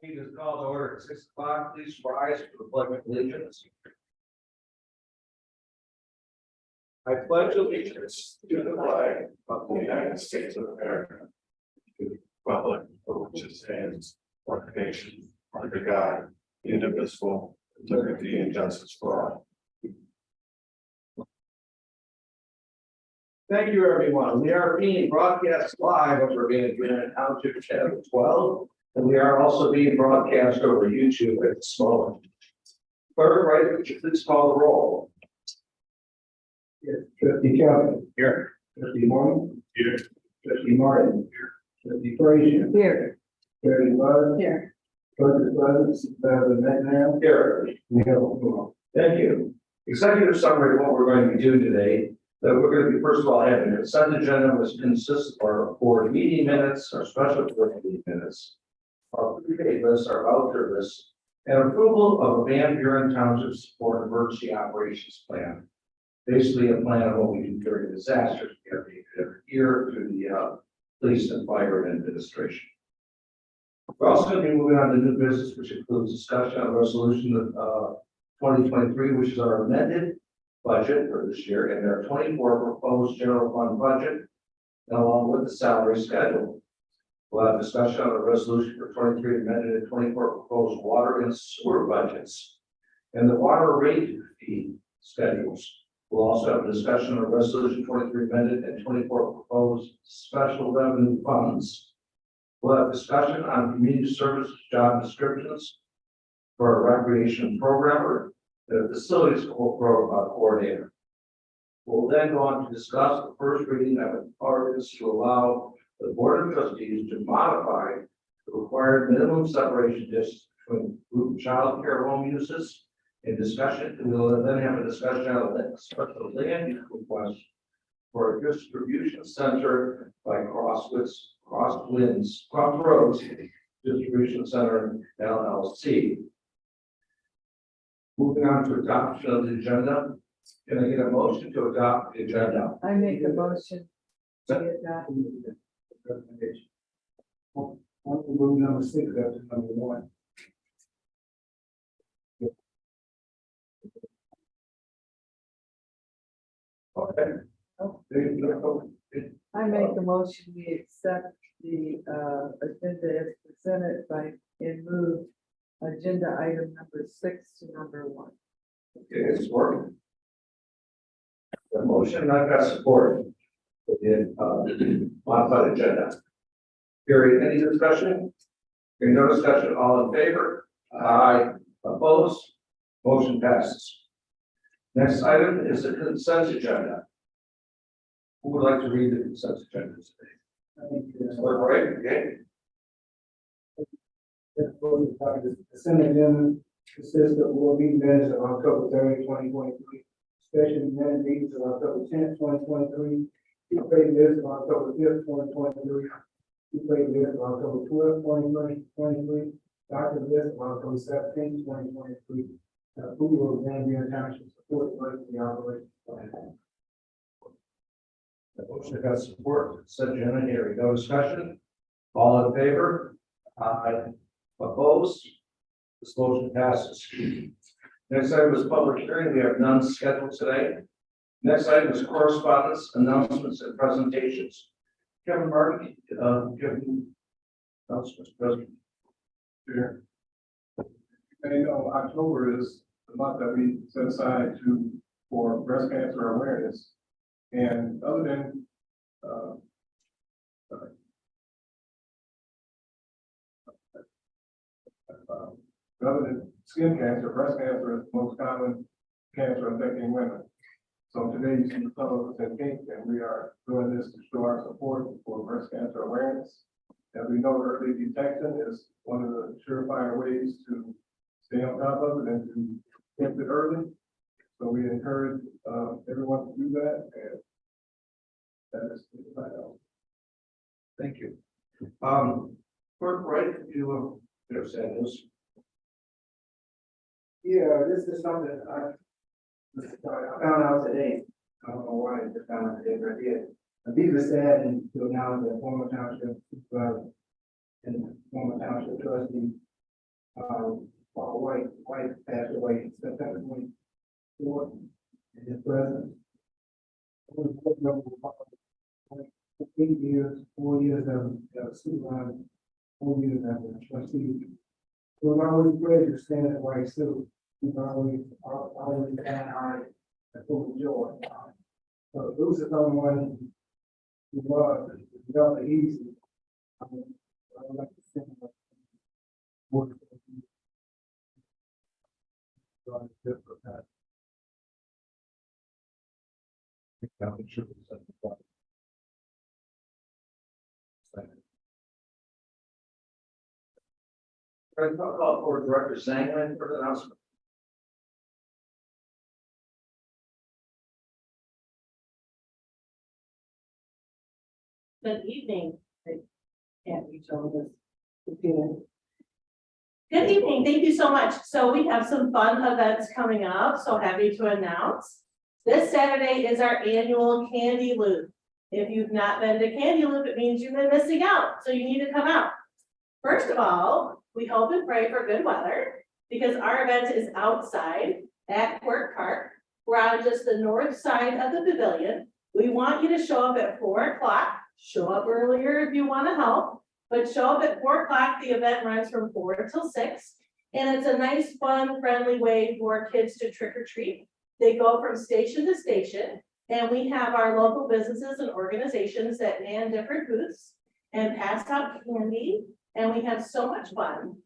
Meeting is called to order at 6 o'clock. Please rise for the pledge of allegiance. I pledge allegiance to the flag of the United States of America, to the republic for which it stands, one nation, under God, indivisible, with liberty and justice for all. Thank you, everyone. We are being broadcast live over Van Buren Township Channel 12, and we are also being broadcast over YouTube at this moment. Clerk Wright, would you please call the roll? Here. Trustee Kelly. Here. Trustee Morgan. Here. Trustee Martin. Here. Trustee Frazier. Here. Trustee Bud. Here. Trustee President, McNabb. Here. We have a floor. Thank you. Executive summary of what we're going to be doing today. That we're going to be, first of all, having a consent agenda, which consists of our board meeting minutes, our special board meeting minutes, our prepaid list, our voucher list, and approval of a Van Buren Township Support Emergency Operations Plan. Basically, a plan of what we do during disasters every year through the Police and Fire Administration. We're also going to be moving on to new business, which includes discussion of resolution of 2023, which is our amended budget for this year, and there are 24 proposed general fund budget, and along with the salary schedule. We'll have discussion on a resolution for 23 amended and 24 proposed water and sewer budgets, and the water rate fee schedules. We'll also have a discussion on resolution 23 amended and 24 proposed special revenue funds. We'll have discussion on community service job descriptions for a recreation programmer, the facilities coordinator. We'll then go on to discuss the first reading of an ordinance to allow the Board of Trustees to modify the required minimum separation distance between group child care home uses. In discussion, we'll then have a discussion of the special land use request for a distribution center by Crossroads Distribution Center LLC. Moving on to adoption of the agenda. Can I get a motion to adopt the agenda? I make a motion to adopt. Move number 6 up to number 1. Okay. I make a motion, we accept the agenda as presented and move agenda item number 6 to number 1. Okay, it's working. The motion, I've got support in modified agenda. Period. Any discussion? Hearing no discussion, all in favor? Aye. Opposed? Motion passes. Next item is the consent agenda. Who would like to read the consent agenda today? All right, okay. The consent agenda consists of board meeting minutes of October 30, 2023, special minute meetings of October 10, 2023, two-page list of October 5th, 2023, two-page list of October 12th, 2023, document list of October 17, 2023, approval of Van Buren Township support emergency operations plan. The motion got support. Consent agenda, hearing no discussion. All in favor? Aye. Opposed? This motion passes. Next item is public hearing. We have none scheduled today. Next item is correspondence, announcements, and presentations. Kevin Martin, giving announcements, President. Sure. And you know, October is the month that we set aside for breast cancer awareness. And other than skin cancer, breast cancer is the most common cancer affecting women. So today you see the colors in pink, and we are doing this to show our support for breast cancer awareness. As we know, early detection is one of the surefire ways to stay on top of it and to catch it early. So we encourage everyone to do that, and that is the final. Thank you. Clerk Wright, if you understand this. Yeah, this is something I found out today. I don't know why I just found out today, but I did. Beaver saddened to announce that former township supervisor and former township trustee My wife passed away in September 24th, and his presence. I was board member for 8 years, 4 years as a supervisor, 4 years as a trustee. It was always a pleasure standing at White Suit. It was always kind hearted and full of joy. So Bruce is someone who was very easy. I would like to thank him. Work for you. God is good for that. I'll call for Director Zangman for the announcement. Good evening. I can't reach over this computer. Good evening, thank you so much. So we have some fun events coming up, so happy to announce. This Saturday is our annual Candy Loop. If you've not been to Candy Loop, it means you've been missing out, so you need to come out. First of all, we hope and pray for good weather, because our event is outside at Quirk Park. We're on just the north side of the pavilion. We want you to show up at 4 o'clock. Show up earlier if you want to help, but show up at 4 o'clock. The event runs from 4 till 6. And it's a nice, fun, friendly way for kids to trick or treat. They go from station to station, and we have our local businesses and organizations that man different booths and pass out candy, and we have so much fun.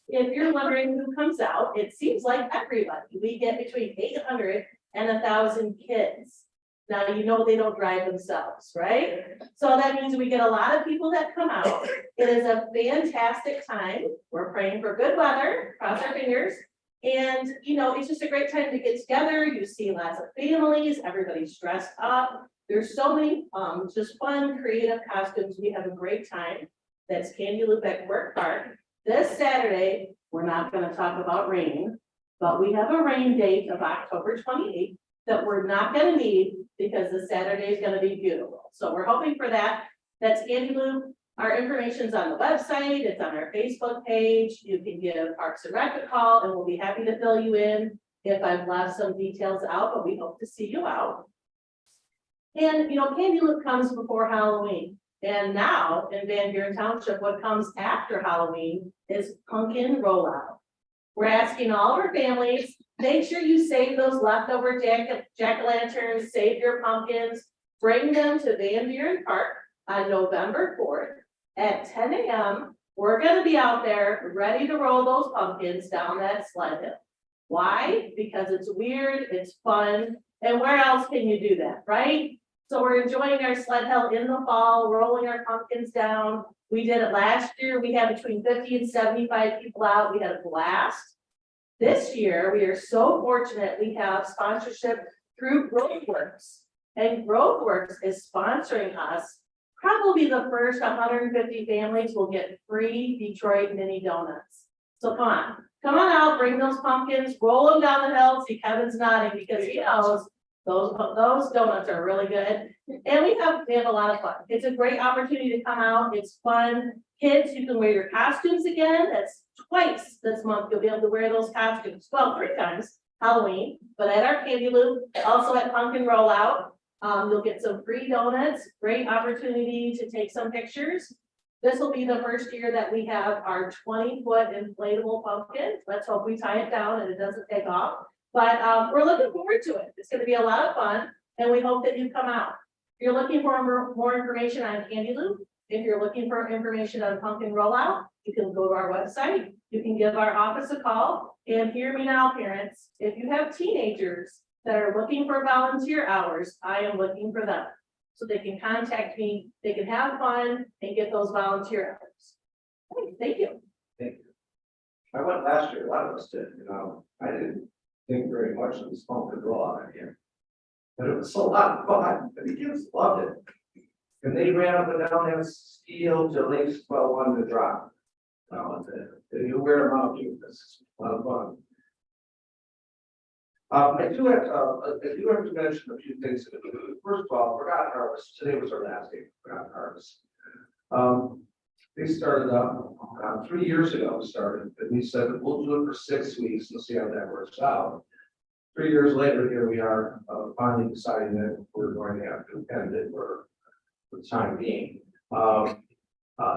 If you're wondering who comes out, it seems like everybody. We get between 800 and 1,000 kids. Now, you know they don't drive themselves, right? So that means we get a lot of people that come out. It is a fantastic time. We're praying for good weather, cross our fingers. And, you know, it's just a great time to get together. You see lots of families, everybody's dressed up. There's so many just fun, creative costumes. We have a great time. That's Candy Loop at Quirk Park. This Saturday, we're not going to talk about rain, but we have a rain date of October 28th that we're not going to need because the Saturday is going to be beautiful. So we're hoping for that. That's Candy Loop. Our information's on the website. It's on our Facebook page. You can give Parks and Rec a call, and we'll be happy to fill you in if I've left some details out, but we hope to see you out. And, you know, Candy Loop comes before Halloween. And now in Van Buren Township, what comes after Halloween is pumpkin rollout. We're asking all our families, make sure you save those leftover jack-o'-lanterns, save your pumpkins, bring them to Van Buren Park on November 4th at 10 a.m. We're gonna be out there ready to roll those pumpkins down that sled hill. Why? Because it's weird, it's fun, and where else can you do that, right? So we're enjoying our sled hill in the fall, rolling our pumpkins down. We did it last year. We had between 50 and 75 people out. We had a blast. This year, we are so fortunate. We have sponsorship through GrowthWorks. And GrowthWorks is sponsoring us. Probably the first 150 families will get free Detroit mini donuts. So come on out, bring those pumpkins, roll them down the hill. See, Kevin's nodding because he knows those donuts are really good. And we have a lot of fun. It's a great opportunity to come out. It's fun. Kids, you can wear your costumes again. That's twice this month. You'll be able to wear those costumes. Well, 3 times Halloween, but at our Candy Loop, also at Pumpkin Rollout. You'll get some free donuts. Great opportunity to take some pictures. This will be the first year that we have our 20-foot inflatable pumpkin. Let's hope we tie it down and it doesn't take off. But we're looking forward to it. It's going to be a lot of fun, and we hope that you come out. If you're looking for more information on Candy Loop, if you're looking for information on Pumpkin Rollout, you can go to our website. You can give our office a call. And hear me now, parents, if you have teenagers that are looking for volunteer hours, I am looking for them. So they can contact me, they can have fun and get those volunteer hours. Thank you. Thank you. I went last year, a lot of us did, you know, I didn't think very much of this pumpkin rollout idea. But it was a lot of fun, and the kids loved it. And they ran up and down that steel till they wanted to drop. You wear them out too, this is a lot of fun. I do have to mention a few things. First of all, Forgotten Harvest. Today was our last day for Forgotten Harvest. They started up 3 years ago, we started, and we said that we'll do it for 6 weeks and see how that works out. 3 years later, here we are, finally deciding that we're going to have to end it for the time being.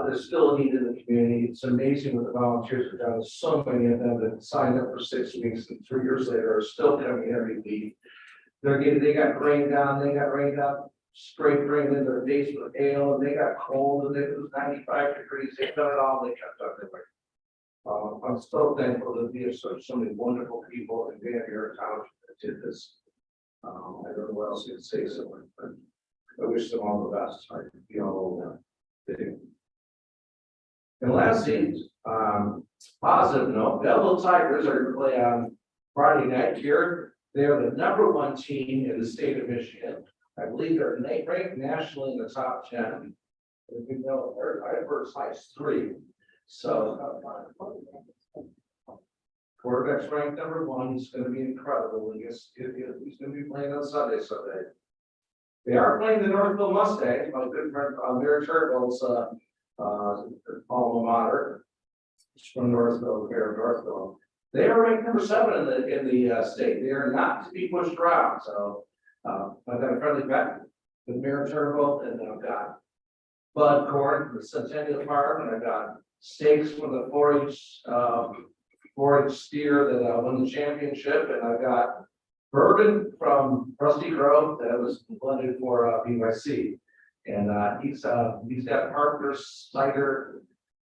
There's still a need in the community. It's amazing what the volunteers have done. So many of them that signed up for 6 weeks and 3 years later are still coming every week. They got rained on, they got rained up, straight rain in their face with hail, and they got cold, and it was 95 degrees. They done it all, they kept up their way. I'm so thankful that we have so many wonderful people in Van Buren Township that did this. I don't know what else you can say, so, but I wish them all the best. I feel they do. And lastly, positive note, Belleville Tigers are going to play on Friday night here. They are the #1 team in the state of Michigan. I believe they're ranked nationally in the top 10. If you know, I heard as high as 3. So quarterback's ranked #1. He's going to be incredible. He's going to be playing on Sunday. They are playing the Northville Mustangs. My good friend Mayor Turtle's alma mater. It's from Northville, Mayor of Northville. They are ranked #7 in the state. They are not to be pushed around. So I've got a friendly bet with Mayor Turtle, and I've got Bud Corn from the Centennial Farm, and I've got steaks from the 4-H steer that won the championship, and I've got bourbon from Rusty Grove that was blended for BYC. And he's got Harper's cider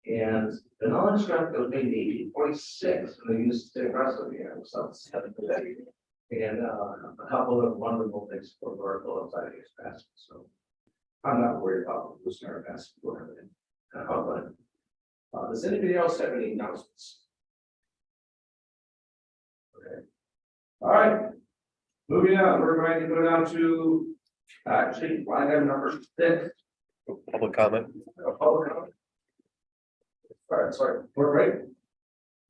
and vanilla extract that was made in 1846, and they used to take recipe and stuff. And a couple of wonderful things for Northville inside his basket. So I'm not worried about the listener basket or anything. Does anybody else have any announcements? Okay. All right. Moving on, we're going to go down to actually line item number 6. Public comment. Public comment. All right, sorry, we're ready.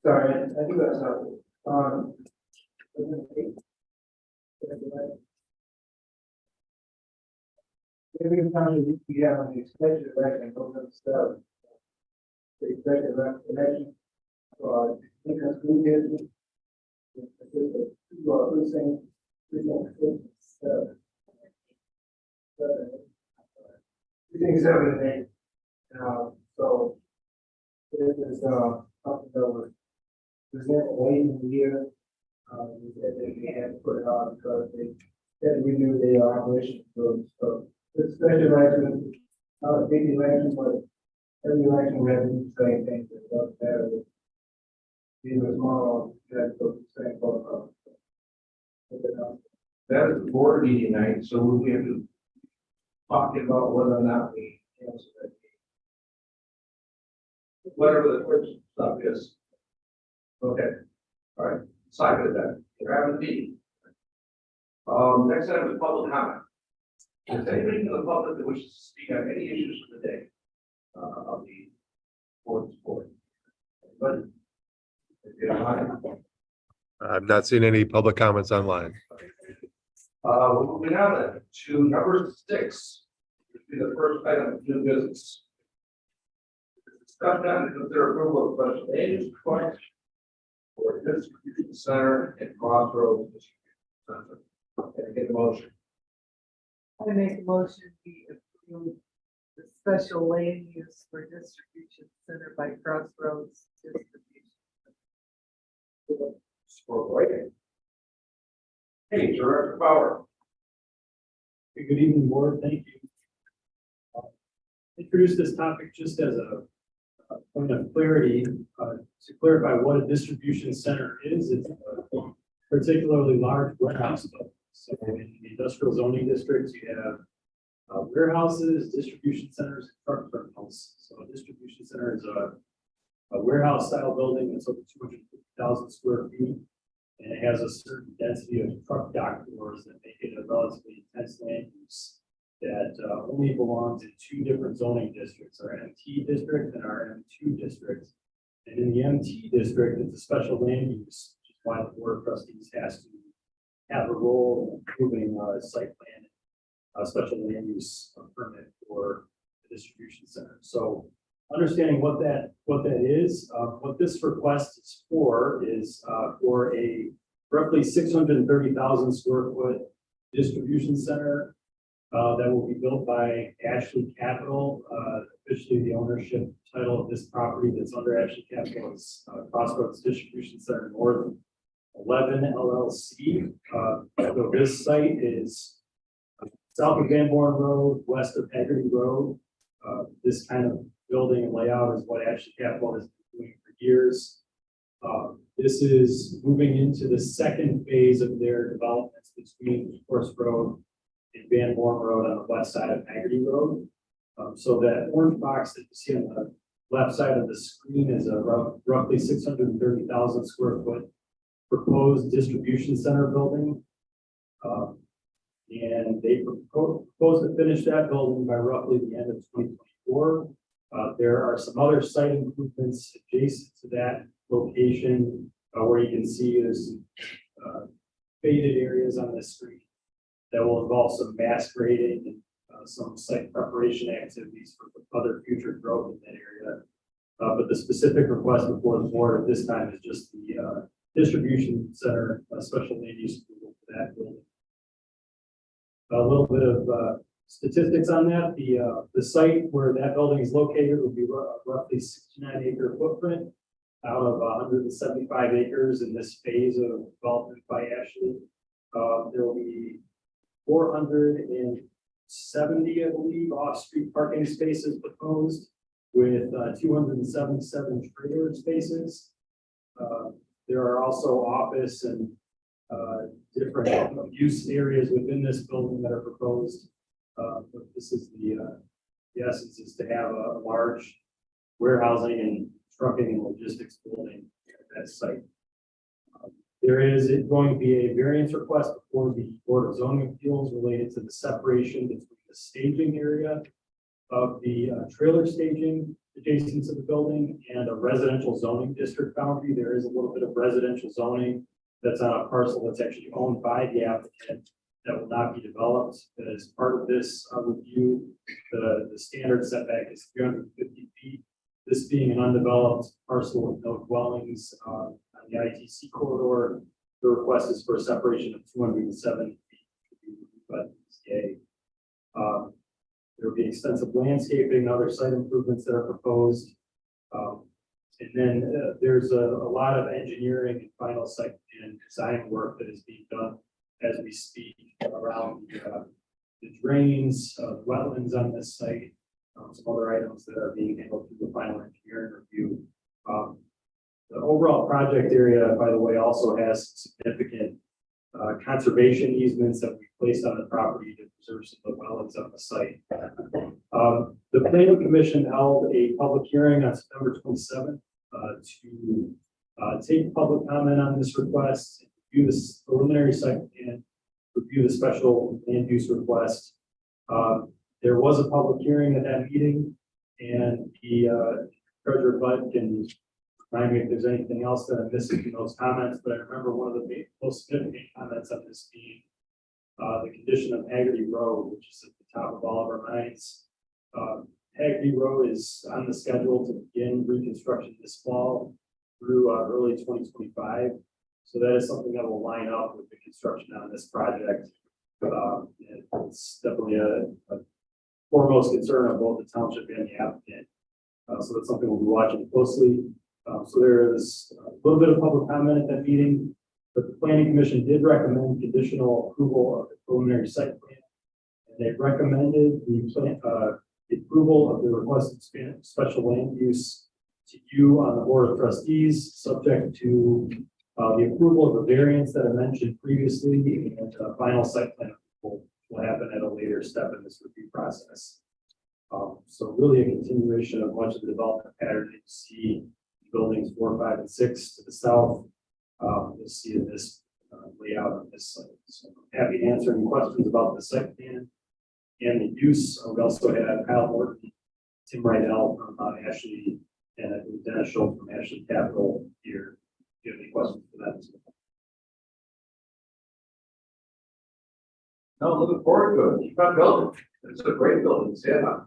Sorry, I do have something. Every time we have an extension election, those are the stuff. The executive election, because we did. Precinct 7 and 8. So this is something that was presented late in the year. That they had to put it on because they had to renew their operation. So this special election, not a big election, but every election we have to do the same thing. It doesn't matter. These are small, you have to go to the same protocol. That is the board meeting night, so we have to talk about whether or not we cancel that. Whatever the first stuff is. Okay, all right, side of that, you're having a meeting. Next item is public comment. Is anybody in the public that wishes to speak on any issues of the day? Of the board. But if you don't mind. I've not seen any public comments online. We're moving on then to number 6. This will be the first item of new business. Discussion and consider approval of special land use request for distribution center and crossroads distribution center. Can I get a motion? I make a motion we approve the special land use for distribution center by Crossroads Distribution. Support waiting. Hey, Director Bauer. Good evening, board. Thank you. Introduce this topic just as a point of clarity, to clarify what a distribution center is. It's a particularly large warehouse. So in the industrial zoning districts, you have warehouses, distribution centers, and truck terminals. So a distribution center is a warehouse style building that's over 250,000 square feet. And it has a certain density of truck dock doors that make it a relatively intense land use that only belongs in 2 different zoning districts, our MT district and our M2 district. And in the MT district, it's a special land use, which is why the board of trustees has to have a role in approving site plan, special land use permit for the distribution center. So understanding what that what that is. What this request is for a roughly 630,000 square foot distribution center that will be built by Ashley Capital. Officially, the ownership title of this property that's under Ashley Capital is Crossroads Distribution Center North 11 LLC. So this site is south of Van Born Road, west of Haggerty Road. This kind of building and layout is what Ashley Capital has been doing for years. This is moving into the second phase of their developments between Forest Road and Van Born Road on the west side of Haggerty Road. So that orange box that you see on the left side of the screen is a roughly 630,000 square foot proposed distribution center building. And they propose to finish that building by roughly the end of 2024. There are some other site improvements adjacent to that location where you can see there's faded areas on this screen that will involve some mass grading and some site preparation activities for other future growth in that area. But the specific request before the board at this time is just the distribution center, special land use approval for that building. A little bit of statistics on that. The site where that building is located will be roughly 69 acre footprint out of 175 acres in this phase of development by Ashley. There will be 470, I believe, off-street parking spaces proposed with 277 trailer spaces. There are also office and different use areas within this building that are proposed. But this is the essence is to have a large warehousing and trucking and logistics building at that site. There is going to be a variance request before the Board of Zoning Appeals related to the separation between the staging area of the trailer staging adjacent to the building and a residential zoning district boundary. There is a little bit of residential zoning that's on a parcel that's actually owned by the applicant that will not be developed. As part of this review, the standard setback is 350 feet. This being an undeveloped parcel with no dwellings on the ITC corridor, the request is for a separation of 207 feet. But there will be extensive landscaping and other site improvements that are proposed. And then there's a lot of engineering and final site and design work that is being done as we speak around the drains, wetlands on this site, some other items that are being handled through the final engineering review. The overall project area, by the way, also has significant conservation easements that we placed on the property to preserve some of the wetlands on the site. The Planning Commission held a public hearing on September 27th to take public comment on this request, review this preliminary site and review the special land use request. There was a public hearing at that meeting, and the Treasurer Bud can remind me if there's anything else that I'm missing in those comments, but I remember one of the most significant comments on this being the condition of Haggerty Road, which is at the top of all of our minds. Haggerty Road is on the schedule to begin reconstruction this fall through early 2025. So that is something that will line up with the construction on this project. It's definitely a foremost concern of both the township and the applicant. So that's something we'll be watching closely. So there is a little bit of public comment at that meeting, but the Planning Commission did recommend conditional approval of the preliminary site plan. And they recommended the approval of the requested special land use to you on the Board of Trustees, subject to the approval of the variance that I mentioned previously, and final site plan approval will happen at a later step in this review process. So really a continuation of much of the development pattern that you see buildings 4, 5, and 6 to the south. You'll see in this layout of this site. So I'm happy to answer any questions about the site plan and the use. We also have Kyle Morton, Tim Rydell from Ashley, and Dennis Schultz from Ashley Capital here. Do you have any questions for that? No, looking forward to it. Keep on building. It's a great building. Yeah.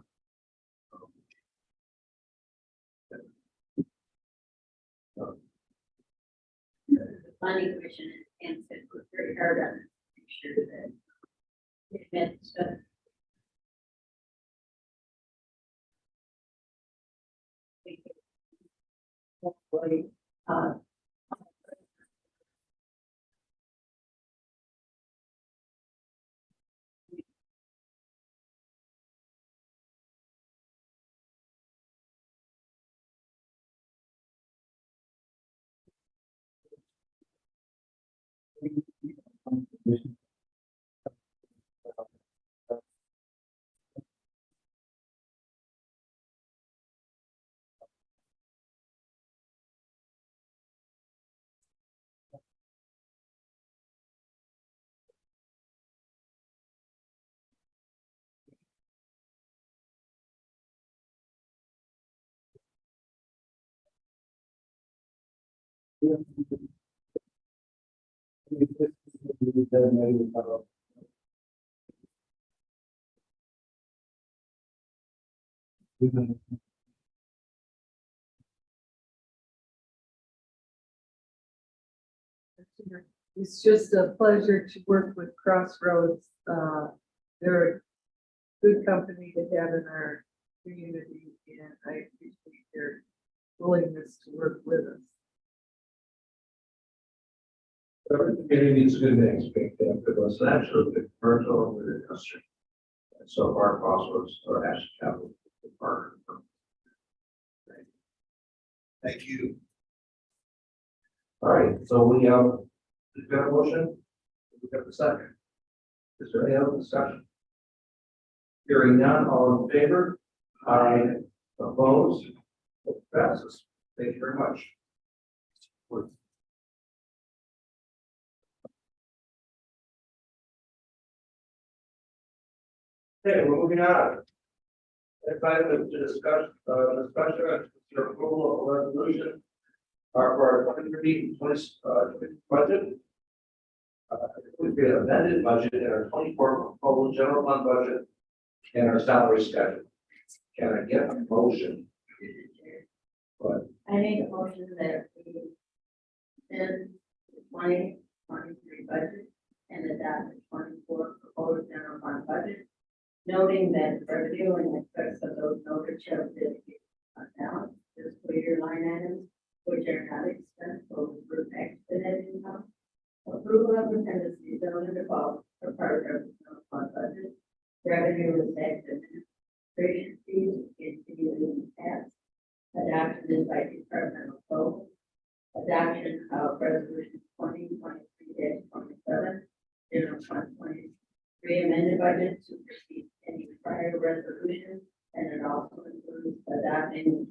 planning commission and said, we're very hard on it, to make sure that it met stuff. Hopefully, It's just a pleasure to work with Crossroads. They're a good company to have in our community, and I appreciate their willingness to work with us. Every community needs good names, big thing, but it's actually the commercial and the industry. And so far, Crossroads or Ashley Capital, the partner. Thank you. All right, so we've got a motion. We got the second. Is there any other discussion? Hearing none, all in favor? Aye. Opposed? Passes. Thank you very much. Okay, we're moving on. Next item to discuss, discussion and consider approval of a resolution for our 2020 budget. It would be an amended budget in our 24 total general fund budget and our salary schedule. Can I get a motion? But I make a motion that we send the 2023 budget and adopt the 24 proposed general fund budget, noting that revenue and expense of those noted shall be dedicated account, fiscal year line items, which are not expense or through tax to net income. Approval of dependencies on the above are part of the general fund budget. Revenue is tax administration fees continuing tax. Adoption is by departmental vote. Adoption of resolution 2023-27, general fund 23 amended budget to proceed any prior resolution, and it also includes adopting the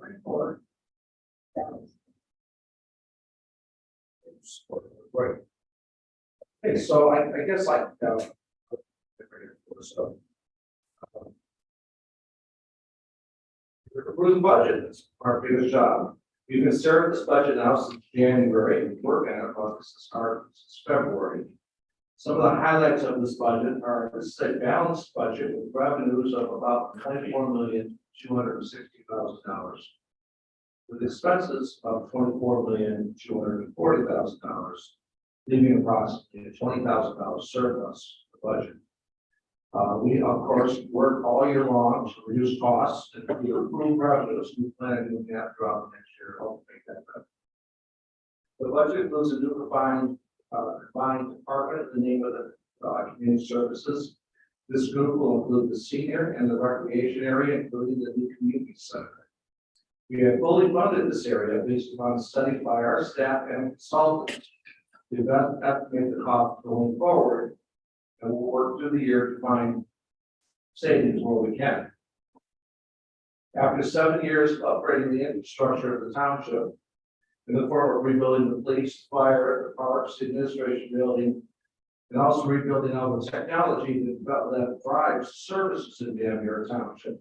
2023-24. right. Okay, so I guess so. Approve the budget. That's our biggest job. We've been serving this budget now since January. We've worked on it since February. Some of the highlights of this budget are this is a balanced budget with revenues of about $24,260,000, with expenses of $24,240,000, leaving approximately $20,000 surplus for the budget. We, of course, work all year long to reduce costs and to improve revenues. We plan on doing that throughout the next year. Help make that better. The budget includes a new combined department, the name of the community services. This group will include the senior and the recreation area, including the new community center. We have fully funded this area based upon a study by our staff and consultants. We've estimated the cost going forward, and we'll work through the year to find savings where we can. After 7 years of upgrading the infrastructure of the township, in the form of rebuilding the police, fire, the parks, the administration building, and also rebuilding all the technology that drives services in Van Buren Township.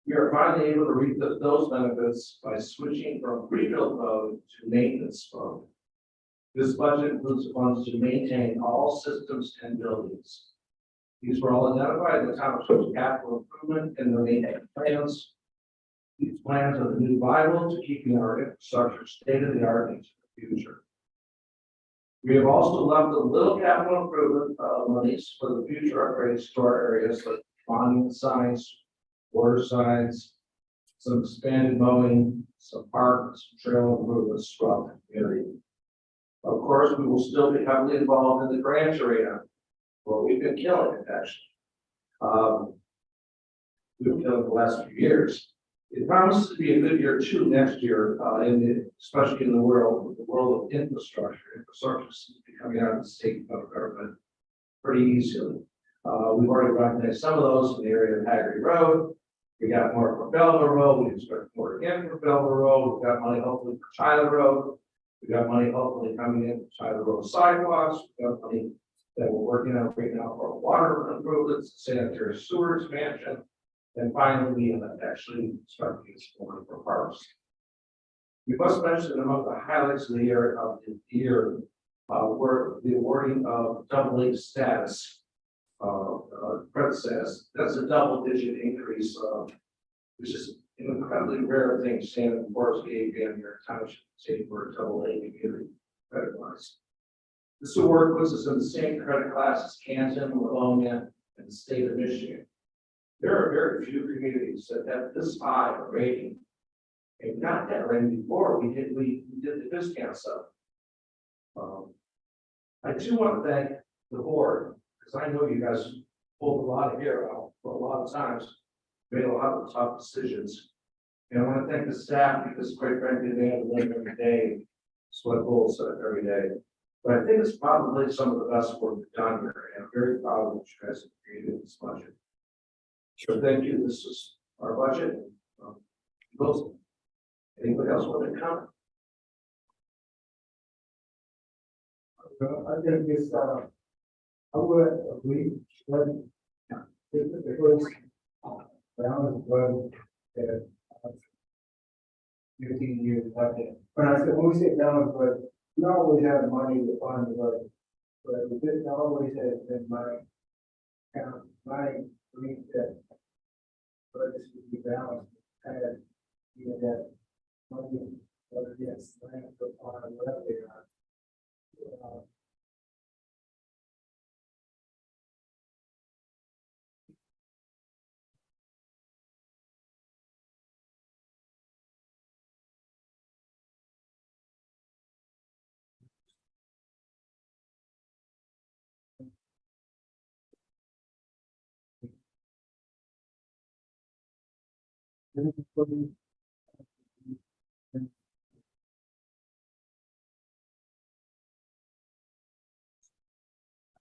We are finally able to reap those benefits by switching from rebuild mode to maintenance mode. This budget includes funds to maintain all systems and buildings. These were all identified in the township's capital improvement and the maintenance plans. These plans are the new Bible to keeping our infrastructure state of the art and to future. We have also left a little capital improvement monies for the future upgrades to our areas like monument signs, water signs, some expanded mowing, some parks, trail improvements throughout the community. Of course, we will still be heavily involved in the grants arena. Well, we've been killing it, actually. We've been killing it the last few years. It promises to be a good year too next year, especially in the world of infrastructure. Infrastructure seems to be coming out of the state and federal government pretty easily. We've already recognized some of those in the area of Hagerty Road. We got more for Belleville Road. We expect more again for Belleville Road. We've got money hopefully for Tyler Road. We got money hopefully coming in for Tyler Road sidewalks. We got money that we're working on right now for water improvements, sanitary sewer expansion. And finally, we actually start to get some money for parks. We must mention among the highlights of the year were the awarding of double A status, credit status. That's a double-digit increase, which is an incredibly rare thing. Standard & Poor's gave in your township state for a double A community credit wise. This award puts us in the same credit class as Canton, Livonia, and the state of Michigan. There are very few communities that have this high a rating. And not that rating before, we did the discount stuff. I do want to thank the board, because I know you guys pulled a lot of hair out for a lot of times, made a lot of tough decisions. And I want to thank the staff, because quite frankly, they have to live every day, sweat bullets every day. But I think it's probably some of the best work we've done here, and I'm very proud of what you guys have created this budget. So thank you. This is our budget. Those. Anybody else want to comment? I think this, I would agree, but this is the first round of that 15 years budget. When I said, when we sit down, but we always have money to fund the budget, but this always has been my kind of my belief that budget should be balanced, and you know that money, whether it's land or whatever they are.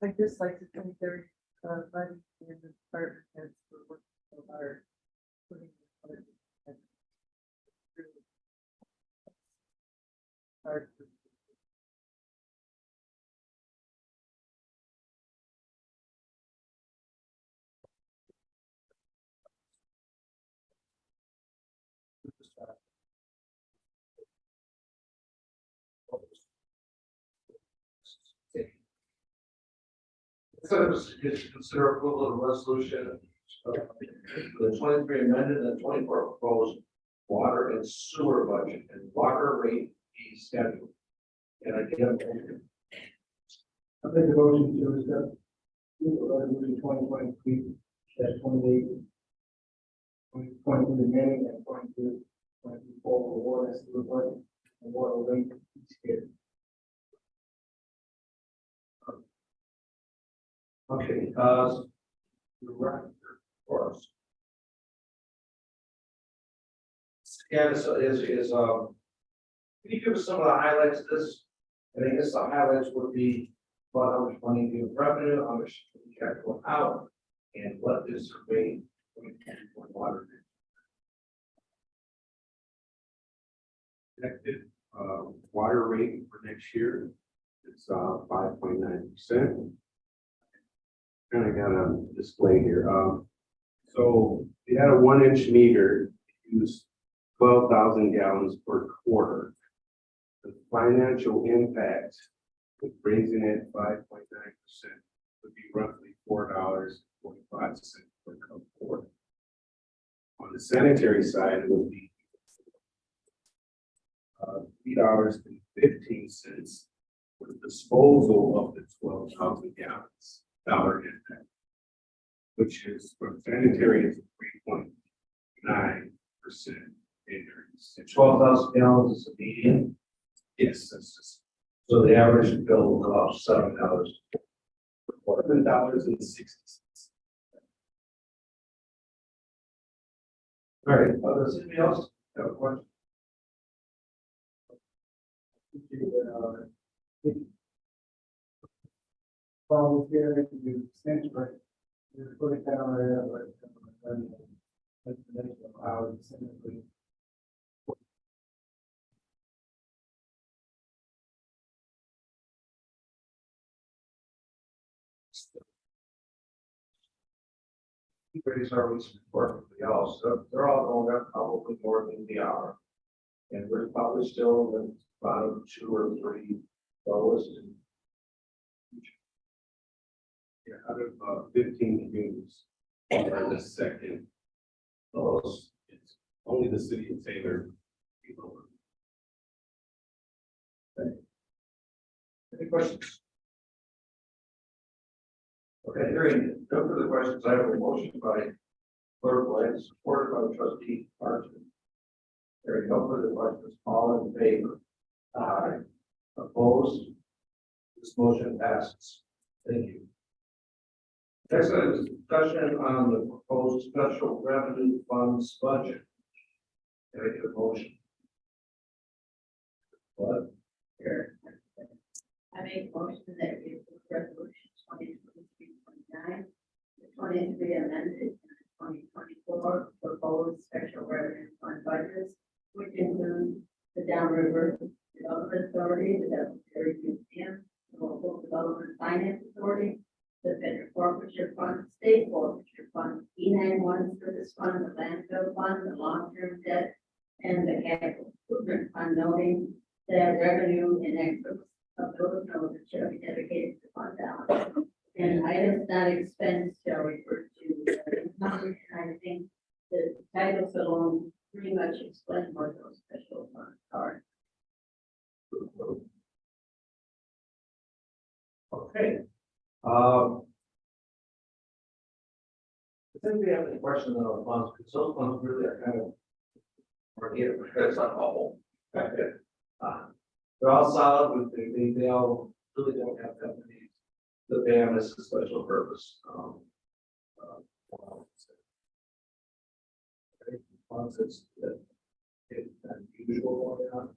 I'd just like to thank their, buddy and the department heads for working so hard. Putting the budget and really hard for- Consider approval of resolution the 23 amended and 24 proposed water and sewer budget and water rate fee schedule. And I get it. I think the motion to accept resolution 2023 28 2023 amending and 22 for water and sewer budget and water rate schedule. Okay, the record for us. Again, can you give us some of the highlights of this? I guess the highlights would be what how much money we have revenue, how much we have going out, and what is the rate for water. Projected water rate for next year is 5.9%. Kind of got a display here. So we had a 1-inch meter, use 12,000 gallons per quarter. The financial impact with raising it 5.9% would be roughly $4.45 per cup quarter. On the sanitary side, it would be $3.40 $0.15 for the disposal of the 12,000 gallons dollar impact, which is for sanitary is 3.9% increase. 12,000 gallons is a median, Yes, that's just so the average bill will go up $7. $11.60. All right, does anybody else have a question? Follow here, you sense, right? You put it down there, but. Explanation of how it's simply. Raise our recent report for the else, so they're all going up probably more than the hour. And we're probably still in the bottom 2 or 3 lowest. Yeah, out of 15 communities, we are the second lowest. It's only the city of Taylor below. Any questions? Okay, hearing no further questions, I have a motion by Clerk White, supported by Trustee Martin. Hearing no further questions, all in favor? Aye. Opposed? This motion passes. Thank you. Next item is discussion on the proposed special revenue funds budget. Can I get a motion? What? Here. I make a motion that we approve resolution 2023-29, the 23 amended, and the 2024 proposed special revenue fund budgets, which include the Downriver Development Authority, the Devonshire Museum, the Local Development Finance Authority, the Federal Forfeiture Fund, State Forfeiture Fund, E91 Service Fund, the Landfill Fund, the Long-Term Debt, and the Capital Improvement Fund, noting that revenue in excess of those notes shall be dedicated to fund balance. And items not expensed shall refer to, and I think the titles alone pretty much explain what those special funds are. Okay. I think we have any questions on the funds, because those funds really are kind of. Or here, because I'm all. They're all solid, with they all really don't have that many. The BAM is a special purpose. Funds it's that it's unusual one now.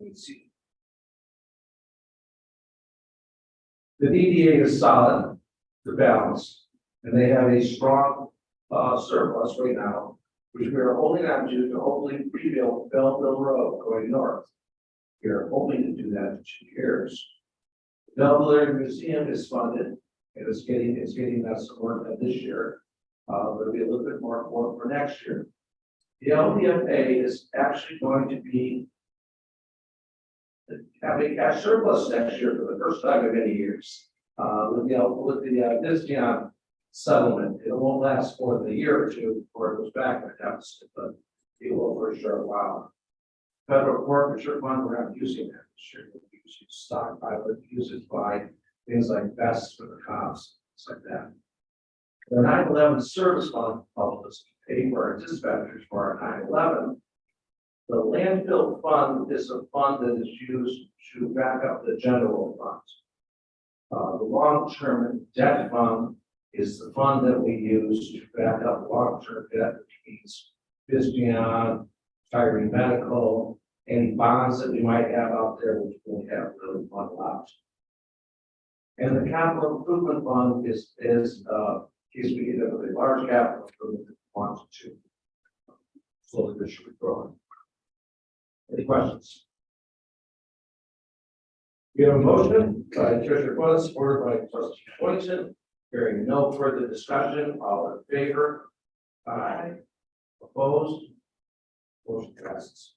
Let's see. The DDA is solid, the balance, and they have a strong surplus right now, which we are holding on to hopefully rebuild Belleville Road going north. We are hoping to do that in 2 years. The Belleville Museum is funded, and it's getting that support this year. There'll be a little bit more for next year. The LPFA is actually going to be having cash surplus next year for the first time in many years. With the Visteon settlement, it won't last more than a year or two before it goes back to deficit, but it will for a short while. Federal forfeiture fund, we're not using that this year. We're using stock, I would use it by things like vests for the cops, things like that. The 9/11 service fund helps us pay for our dispatchers for our 9/11. The landfill fund is a fund that is used to back up the general funds. The long-term debt fund is the fund that we use to back up long-term debt, which means Visteon, Tyree Medical, any bonds that we might have out there, which we have really fund left. And the capital improvement fund is in case we get a large capital improvement that we want to slowly but surely grow. Any questions? We have a motion by Treasurer Quinn, supported by Trustee Boynton. Hearing no further discussion, all in favor? Aye. Opposed? Motion passes.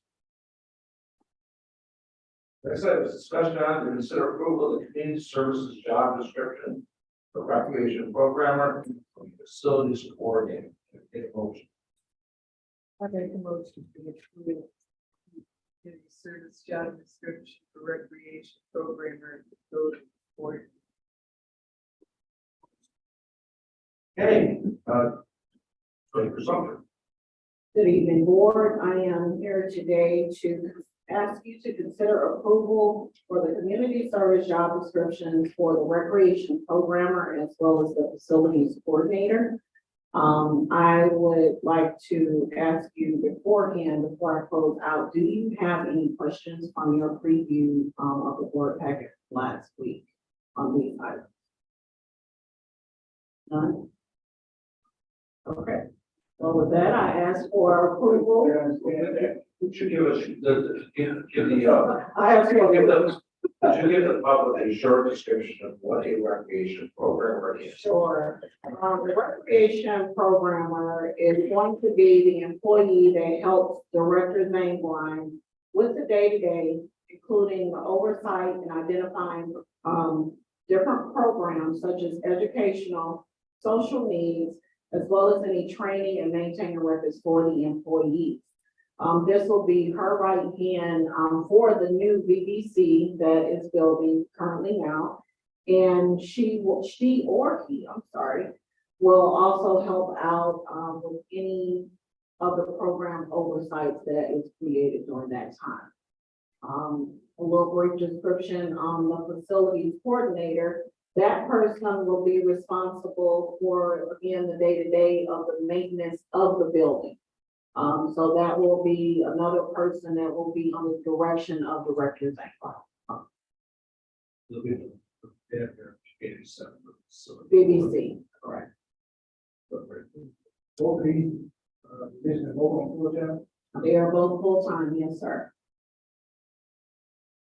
Next item is discussion on to consider approval of the community services job description for recreation programmer, facilities coordinator. Take a motion. I make a motion to approve community service job description for recreation programmer. Facility support. Okay, Director Sumter. Good evening, board. I am here today to ask you to consider approval for the community service job descriptions for the recreation programmer as well as the facilities coordinator. I would like to ask you beforehand, before I close out, do you have any questions from your preview of the board packet last week on these items? None? Okay. So with that, I ask for approval. Would you give us give the, I have give to the, would you give the public a short description of what a recreation programmer is? Sure. The recreation programmer is going to be the employee that helps Director Mainline with the day-to-day, including the oversight and identifying, different programs such as educational, social needs, as well as any training and maintaining records for the employees. This will be her right hand, for the new BBC that is building currently now. And she or he, will also help out, with any of the program oversights that is created during that time. A little brief description on the facilities coordinator. That person will be responsible for, again, the day-to-day of the maintenance of the building. So that will be another person that will be on the direction of Director Zangler. BBC, correct. Both of these, positions, both on full-time. They are both full-time, yes, sir.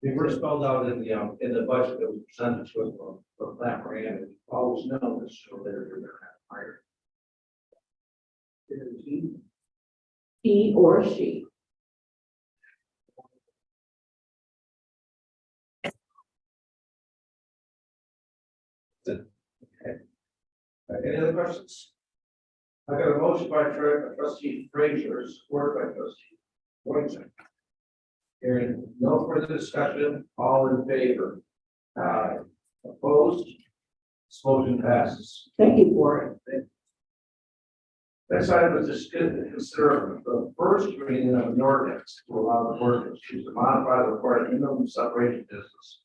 They were spelled out in the budget that was presented to us from that brand, and we always know this, so they're gonna have hired. He or she. Any other questions? I got a motion by trustee Frazier, support by trustee Boyton. Hearing no further discussion, all in favor? Opposed? This motion passes. Thank you for it. Next item is to consider the first reading of an ordinance to allow the board of trustees to modify the required minimum separation distance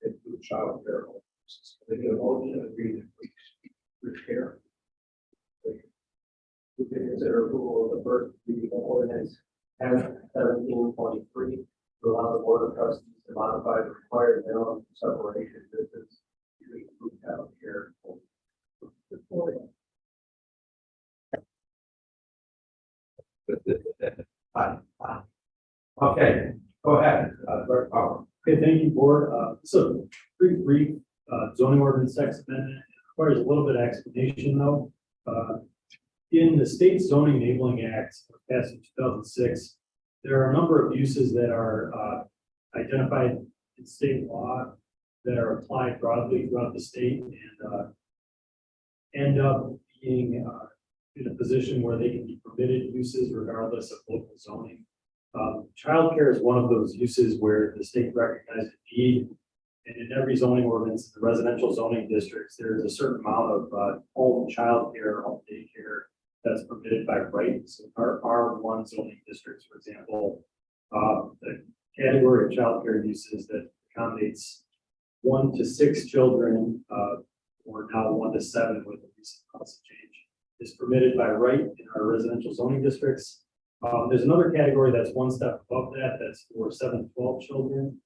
to child care homes. They get a motion and agree to please care. We can consider approval of the first reading of ordinance M 1723 to allow the board of trustees to modify the required minimum separation distance between child care homes. Okay, go ahead, Clerk Power. Okay, thank you, board. So pretty brief, zoning ordinance text amendment. It requires a little bit of explanation though. In the state zoning enabling act passed in 2006, there are a number of uses that are identified in state law that are applied broadly throughout the state and end up being in a position where they can be permitted uses regardless of local zoning. Childcare is one of those uses where the state recognizes a need. And in every zoning ordinance, the residential zoning districts, there is a certain amount of home childcare, home daycare that's permitted by right. So our R1 zoning districts, for example, the category of childcare uses that accommodates 1 to 6 children, or now 1 to 7 with a recent policy change, is permitted by right in our residential zoning districts. There's another category that's one step above that, that's for 7 to 12 children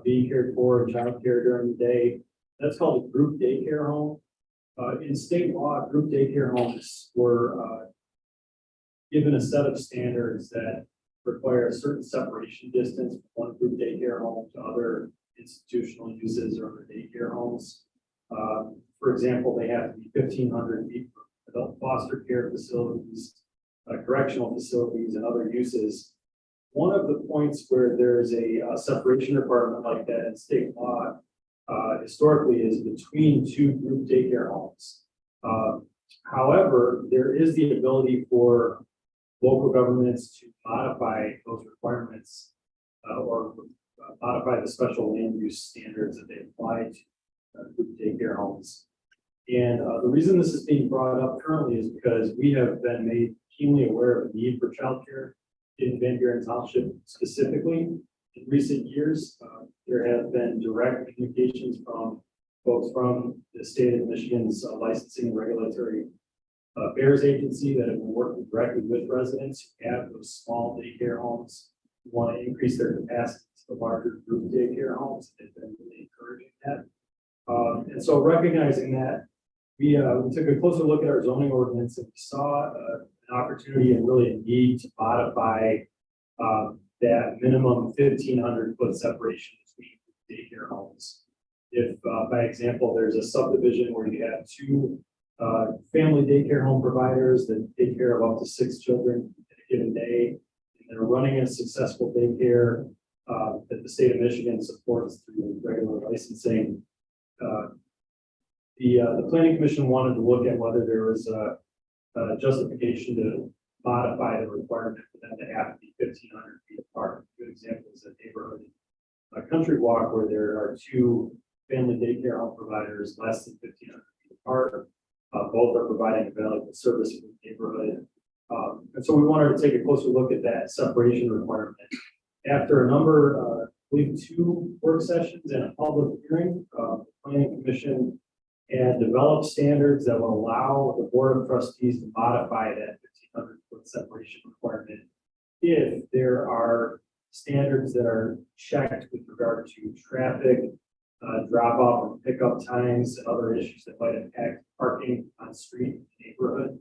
being cared for in childcare during the day. That's called a group daycare home. In state law, group daycare homes were given a set of standards that require a certain separation distance from one group daycare home to other institutional uses or other daycare homes. For example, they have to be 1,500 feet from adult foster care facilities, correctional facilities, and other uses. One of the points where there's a separation requirement like that in state law historically is between 2 group daycare homes. However, there is the ability for local governments to modify those requirements or modify the special land use standards that they apply to daycare homes. And the reason this is being brought up currently is because we have been made keenly aware of the need for childcare in Van Buren Township specifically. In recent years, there have been direct communications from folks from the state of Michigan's licensing and regulatory affairs agency that have been working directly with residents who have those small daycare homes, who want to increase their capacity to the larger group daycare homes. They've been really encouraging that. And so recognizing that, we took a closer look at our zoning ordinance and we saw an opportunity and really a need to modify that minimum 1,500-foot separation between daycare homes. If, by example, there's a subdivision where you have two family daycare home providers that take care of up to 6 children in a given day, and they're running a successful daycare that the state of Michigan supports through regular licensing. The planning commission wanted to look at whether there was a justification to modify the requirement for them to have to be 1,500 feet apart. A good example is a neighborhood, a country walk where there are 2 family daycare home providers less than 1,500 feet apart. Both are providing a valuable service in the neighborhood. And so we wanted to take a closer look at that separation requirement. After a number, I believe 2 work sessions and a public hearing, the planning commission and develop standards that will allow the board of trustees to modify that 1,500-foot separation requirement if there are standards that are checked with regard to traffic, drop off and pickup times, and other issues that might impact parking on street in the neighborhood.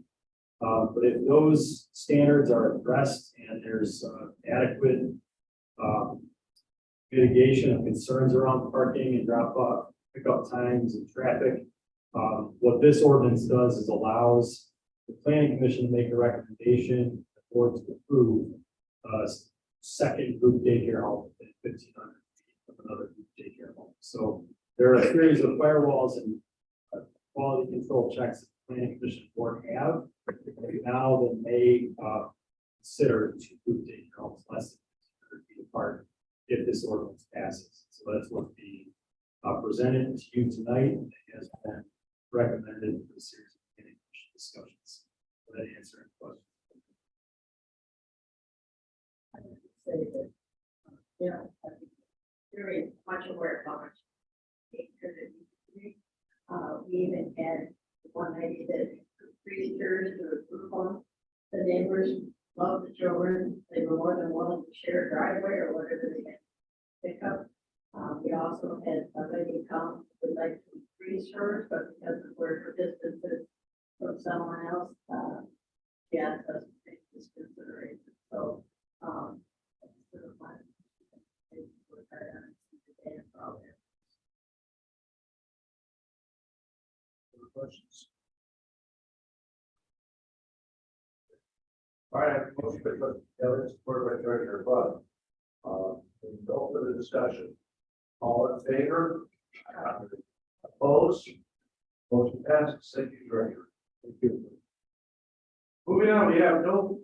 But if those standards are addressed and there's adequate mitigation of concerns around parking and drop off, pickup times and traffic, what this ordinance does is allows the planning commission to make a recommendation, the board to approve second group daycare home within 1,500 feet of another group daycare home. So there are a series of firewalls and quality control checks that the planning commission board have. Now they may consider 2 group daycare homes less than 1,500 feet apart if this ordinance passes. So that's what the presented to you tonight has been recommended for the series of planning commission discussions. Will that answer any questions? I would say that, very much aware of how much daycare that needs to be. We even had one idea that freezers or group home, the neighbors love the children, they were more than willing to share a driveway or whatever they had to pick up. We also had somebody come, would like to freeze hers, but because of where her distances from someone else, she asked us to take this consideration. So, sort of my- Questions? All right, motion by trustee Taylor, supported by treasurer Bud. No further discussion. All in favor? Opposed? Motion passes. Thank you, treasurer. Thank you. Moving on, we have no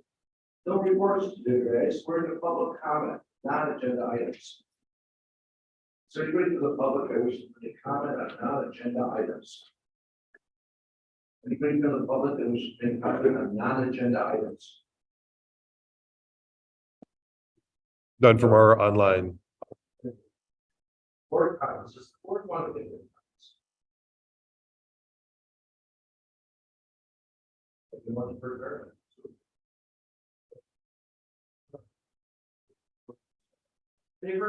reports to do today, so we're in the public comment, non-agenda items. So anybody to the public that wishes to make comment on non-agenda items? Anybody from the public that wishes to make comment on non-agenda items? None from our online. Board comments, is the board want to make comments? If you want to prepare. Favor?